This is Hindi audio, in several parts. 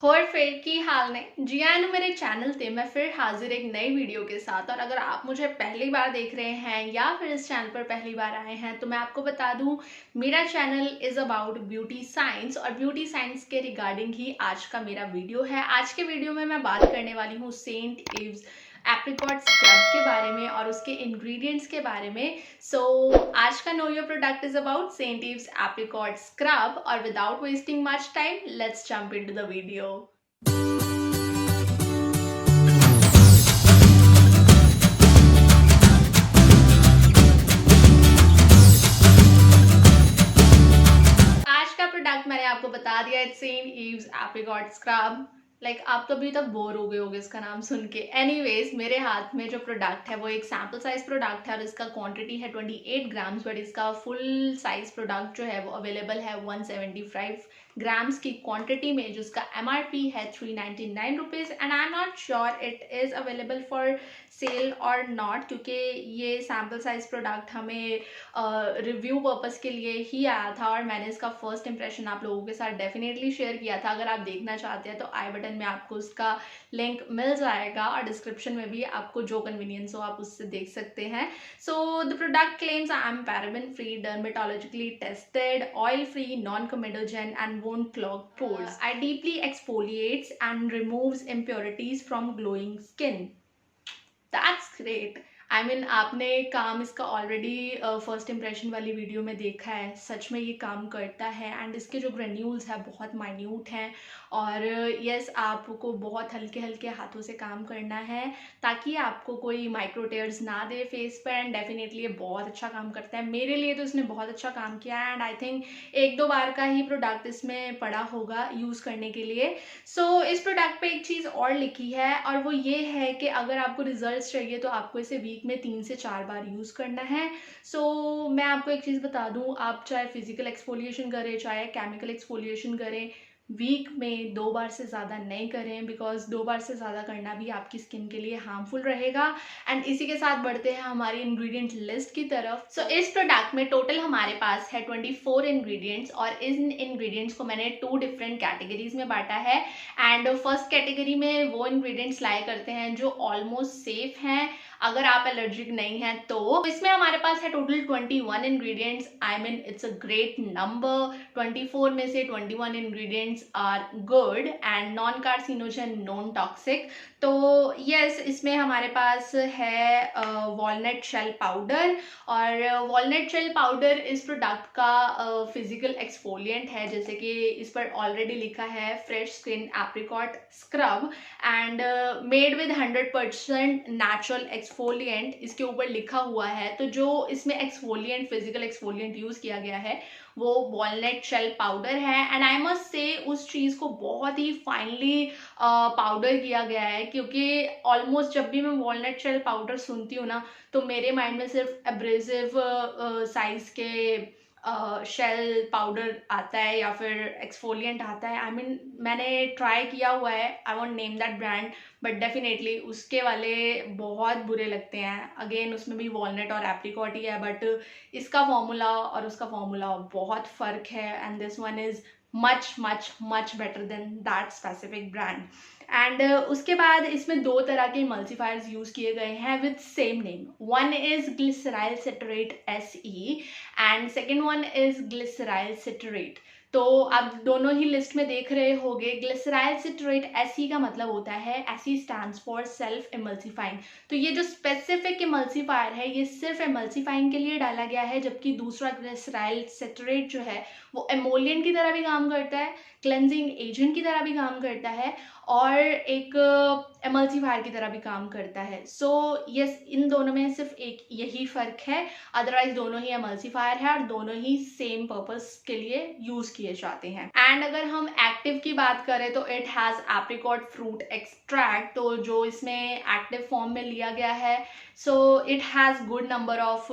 होर फिर की हाल ने जी आया ਨੂੰ मेरे चैनल ते मैं फिर हाजिर एक नई वीडियो के साथ। और अगर आप मुझे पहली बार देख रहे हैं या फिर इस चैनल पर पहली बार आए हैं तो मैं आपको बता दूं, मेरा channel is about beauty science और ब्यूटी साइंस के रिगार्डिंग ही आज का मेरा वीडियो है। आज के वीडियो में मैं बात करने वाली हूँ सेंट इव्स एप्रिकॉट स्क्रब के बारे में और उसके इंग्रेडिएंट्स के बारे में। सो आज का know your product is about St Ives apricot scrub. और without wasting much time let's jump into the video. आज का प्रोडक्ट मैंने आपको बता दिया, it's St Ives apricot scrub. आप तो अभी तक बोर हो गए होगे इसका नाम सुन के। एनीवेज, मेरे हाथ में जो प्रोडक्ट है वो एक सैम्पल साइज प्रोडक्ट है और इसका क्वांटिटी है 28 ग्राम्स, बट इसका फुल साइज प्रोडक्ट जो है वो अवेलेबल है 175 ग्राम्स की क्वांटिटी में, जिसका एमआरपी है 399 rupees. And I am not sure it is available for sale और नॉट, क्योंकि ये सैम्पल साइज प्रोडक्ट हमें रिव्यू पर्पस के लिए ही आया था और मैंने इसका फर्स्ट इंप्रेशन आप लोगों के साथ डेफिनेटली शेयर किया था। अगर आप देखना चाहते हैं तो आई बटन में आपको उसका लिंक मिल जाएगा और डिस्क्रिप्शन में भी आपको जो कन्वीनियंस हो आप उससे देख सकते हैं। So the product claims I am paraben free, dermatologically tested, oil free, non comedogenic and won't clog pores. I deeply exfoliates and removes impurities from glowing skin. That's great. I mean, आपने काम इसका ऑलरेडी फर्स्ट इम्प्रेशन वाली वीडियो में देखा है। सच में ये काम करता है एंड इसके जो ग्रेन्यूल्स हैं बहुत माइन्यूट हैं। और यस, आपको बहुत हल्के हल्के हाथों से काम करना है ताकि आपको कोई माइक्रो टेयर्स ना दे फेस पर। एंड डेफिनेटली ये बहुत अच्छा काम करता है। मेरे लिए तो इसने बहुत अच्छा काम किया है एंड आई थिंक एक दो बार का ही प्रोडक्ट इसमें पड़ा होगा यूज़ करने के लिए। सो इस प्रोडक्ट पे एक चीज़ और लिखी है और वो ये है कि अगर आपको रिजल्ट्स चाहिए तो आपको इसे वीक में 3 से 4 बार यूज़ करना है। सो मैं आपको एक चीज़ बता दूं, आप चाहे फिजिकल एक्सफोलिएशन करें चाहे केमिकल एक्सफोलिएशन करें, वीक में 2 बार से ज़्यादा नहीं करें, बिकॉज 2 बार से ज़्यादा करना भी आपकी स्किन के लिए हार्मफुल रहेगा। एंड इसी के साथ बढ़ते हैं हमारी इंग्रेडिएंट लिस्ट की तरफ। सो इस प्रोडक्ट में टोटल हमारे पास है 24 इंग्रेडिएंट्स और इन इंग्रेडिएंट्स को मैंने 2 डिफरेंट कैटेगरीज में बांटा है। एंड फर्स्ट कैटेगरी में वो इंग्रेडिएंट्स लाया करते हैं जो ऑलमोस्ट सेफ हैं अगर आप एलर्जिक नहीं हैं तो। इसमें हमारे पास है total 21 ingredients. I mean it's a great number. 24 में से 21 ingredients are good and non carcinogen, non toxic. तो यस, इसमें हमारे पास है वॉलनट शेल पाउडर। और वॉलनट शेल पाउडर इस प्रोडक्ट का फिजिकल एक्सफोलिएंट है, जैसे कि इस पर ऑलरेडी लिखा है fresh skin apricot scrub and made with 100% natural exfoliant इसके ऊपर लिखा हुआ है। तो जो इसमें एक्सफोलिएंट, फिजिकल एक्सफोलिएंट यूज़ किया गया है वो वॉलनट शेल पाउडर है। एंड आई मस्ट से उस चीज़ को बहुत ही फाइनली पाउडर किया गया है, क्योंकि ऑलमोस्ट जब भी मैं वॉलनट शेल पाउडर सुनती हूँ ना तो मेरे माइंड में सिर्फ एब्रेसिव साइज के शेल पाउडर आता है या फिर एक्सफोलिएंट आता है। आई मीन मैंने ट्राई किया हुआ है, I want name that brand, but definitely उसके वाले बहुत बुरे लगते हैं। अगेन उसमें भी वॉलनट और एप्रिकॉट ही है, बट इसका फॉर्मूला और उसका फॉर्मूला बहुत फ़र्क है and this one is much much much better than that specific brand. And उसके बाद इसमें 2 तरह के इमल्सिफायर्स यूज़ किए गए हैं with same name. One is glyceryl citrate SE and second one is glyceryl citrate. तो आप दोनों ही लिस्ट में देख रहे होंगे। ग्लिसराइल सिट्रेट SE का मतलब होता है, SE stands for self emulsifying. तो ये जो स्पेसिफिक इमल्सिफायर है ये सिर्फ इमल्सिफाइंग के लिए डाला गया है, जबकि दूसरा ग्लिसराइल सिट्रेट जो है वो एमोलिएंट की तरह भी काम करता है, क्लेंजिंग एजेंट की तरह भी काम करता है और एक एमल्सिफायर की तरह भी काम करता है। सो यस, इन दोनों में सिर्फ एक यही फ़र्क है, अदरवाइज दोनों ही एमल्सिफायर है और दोनों ही सेम पर्पस के लिए यूज़ किए जाते हैं। एंड अगर हम एक्टिव की बात करें तो it has apricot fruit extract, तो जो इसमें एक्टिव फॉर्म में लिया गया है। So it has good number of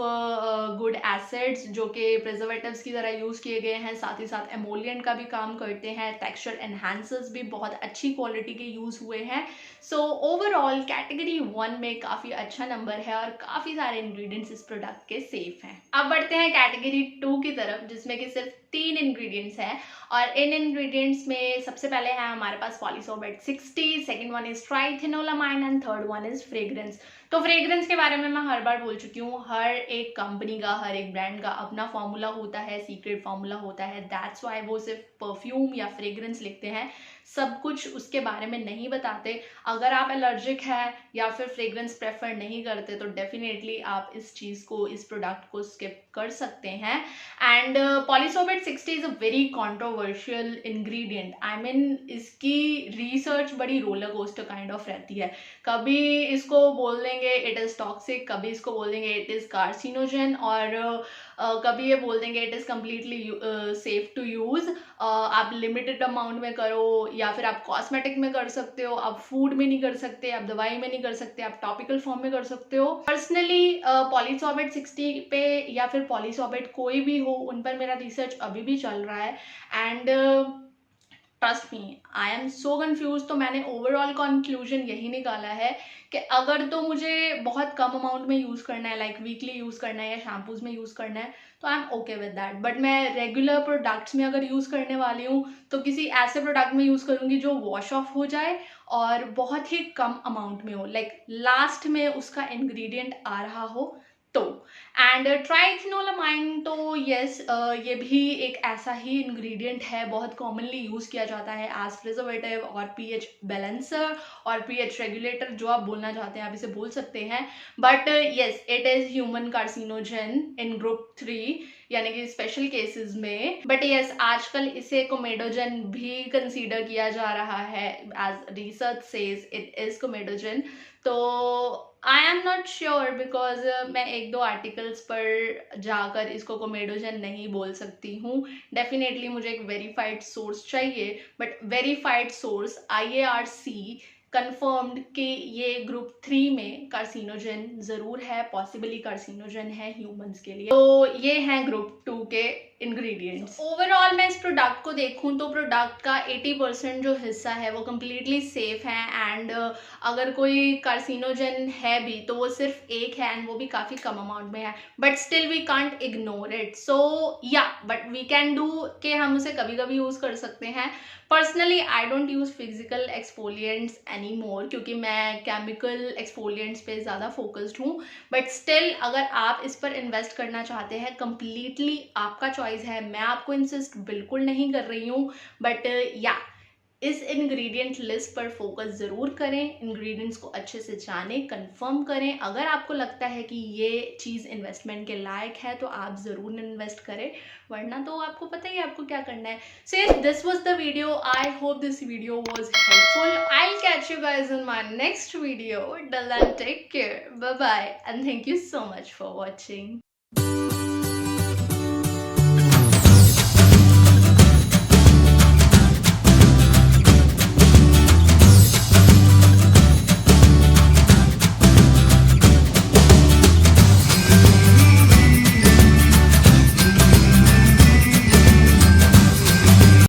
good acids जो कि प्रिजर्वेटिव्स की तरह यूज़ किए गए हैं, साथ ही साथ एमोलिएंट का भी काम करते हैं, टेक्सचर एनहांसर्स भी बहुत अच्छी क्वालिटी के यूज़ हुए हैं। सो ओवरऑल कैटेगरी 1 में काफ़ी अच्छा नंबर है और काफ़ी सारे इंग्रेडिएंट्स इस प्रोडक्ट के सेफ हैं। अब बढ़ते हैं कैटेगरी 2 की तरफ, जिसमें कि सिर्फ 3 इंग्रेडिएंट्स हैं और इन इंग्रेडिएंट्स में सबसे पहले है हमारे पास polysorbate 60, second one is triethanolamine and third one is fragrance. तो फ्रेग्रेंस के बारे में मैं हर बार बोल चुकी हूँ, हर एक कंपनी का, हर एक ब्रांड का अपना फॉर्मूला होता है, सीक्रेट फॉर्मूला होता है, दैट्स वाई वो सिर्फ परफ्यूम या फ्रेग्रेंस लिखते हैं, सब कुछ उसके बारे में नहीं बताते। अगर आप एलर्जिक है या फिर फ्रेग्रेंस प्रेफर नहीं करते तो डेफिनेटली आप इस चीज़ को, इस प्रोडक्ट को स्किप कर सकते हैं। And polysorbate 60 is a very controversial ingredient. I mean इसकी रिसर्च बड़ी रोलर कोस्टर काइंड ऑफ रहती है। कभी इसको बोल देंगे इट इज़ टॉक्सिक, कभी इसको बोल देंगे इट इज़ कार्सिनोजन, और कभी ये बोल देंगे it is completely safe to use. आप लिमिटेड अमाउंट में करो या फिर आप कॉस्मेटिक में कर सकते हो, आप फूड में नहीं कर सकते, आप दवाई में नहीं कर सकते, आप टॉपिकल फॉर्म में कर सकते हो। पर्सनली पॉलीसोर्बेट 60 पे या फिर पॉलीसोर्बेट कोई भी हो, उन पर मेरा रिसर्च अभी भी चल रहा है and trust me I am so confuse. तो मैंने ओवरऑल कंक्लूजन यही निकाला है कि अगर तो मुझे बहुत कम अमाउंट में यूज़ करना है, लाइक वीकली यूज़ करना है या शैम्पूज में यूज़ करना है, तो I M okay with that. But मैं रेगुलर प्रोडक्ट्स में अगर यूज़ करने वाली हूँ तो किसी ऐसे प्रोडक्ट में यूज़ करूँगी जो वॉश ऑफ हो जाए और बहुत ही कम अमाउंट में हो, लाइक लास्ट में उसका इंग्रेडिएंट आ रहा हो तो। एंड ट्राइथिनोलामाइन तो यस, ये भी एक ऐसा ही इंग्रेडिएंट है, बहुत कॉमनली यूज़ किया जाता है एज प्रिजर्वेटिव और पीएच बैलेंसर और पीएच रेगुलेटर, जो आप बोलना चाहते हैं आप इसे बोल सकते हैं। But yes, it is human carcinogen in group 3 यानी कि स्पेशल केसेस में। बट यस, आजकल इसे कोमेडोजन भी कंसीडर किया जा रहा है, as research says it is comedogen. तो I am not sure because मैं एक दो आर्टिकल्स पर जाकर इसको कोमेडोजन नहीं बोल सकती हूँ। डेफिनेटली मुझे एक वेरीफाइड सोर्स चाहिए, but verified source IARC confirmed कि ये ग्रुप 3 में कार्सिनोजन ज़रूर है, पॉसिबली कार्सिनोजन है ह्यूमंस के लिए। तो ये हैं ग्रुप 2 के इंग्रेडिएंट्स। ओवरऑल मैं इस प्रोडक्ट को देखूं तो प्रोडक्ट का 80% जो हिस्सा है वो कम्प्लीटली सेफ है एंड अगर कोई कार्सिनोजन है भी तो वो सिर्फ एक है एंड वो भी काफ़ी कम अमाउंट में है, but still we can't ignore it. So yeah, but we can do कि हम उसे कभी कभी यूज़ कर सकते हैं। Personally I don't use physical exfoliants any more क्योंकि मैं केमिकल एक्सफोलिएंट्स पे ज़्यादा फोकस्ड हूँ। बट स्टिल अगर आप इस पर इन्वेस्ट करना चाहते हैं, कम्प्लीटली आपका चॉइस है, मैं आपको इंसिस्ट बिल्कुल नहीं कर रही हूँ। बट या, इस इंग्रेडिएंट लिस्ट पर फोकस ज़रूर करें, इंग्रेडिएंट्स को अच्छे से जानें, कंफर्म करें। अगर आपको लगता है कि ये चीज़ इन्वेस्टमेंट के लायक है तो आप ज़रूर इन्वेस्ट करें, वरना तो आपको पता ही है आपको क्या करना है। So this was the video, I hope this video was helpful. I will catch you guys in my next video. Till then take care, bye bye and thank you so much for watching.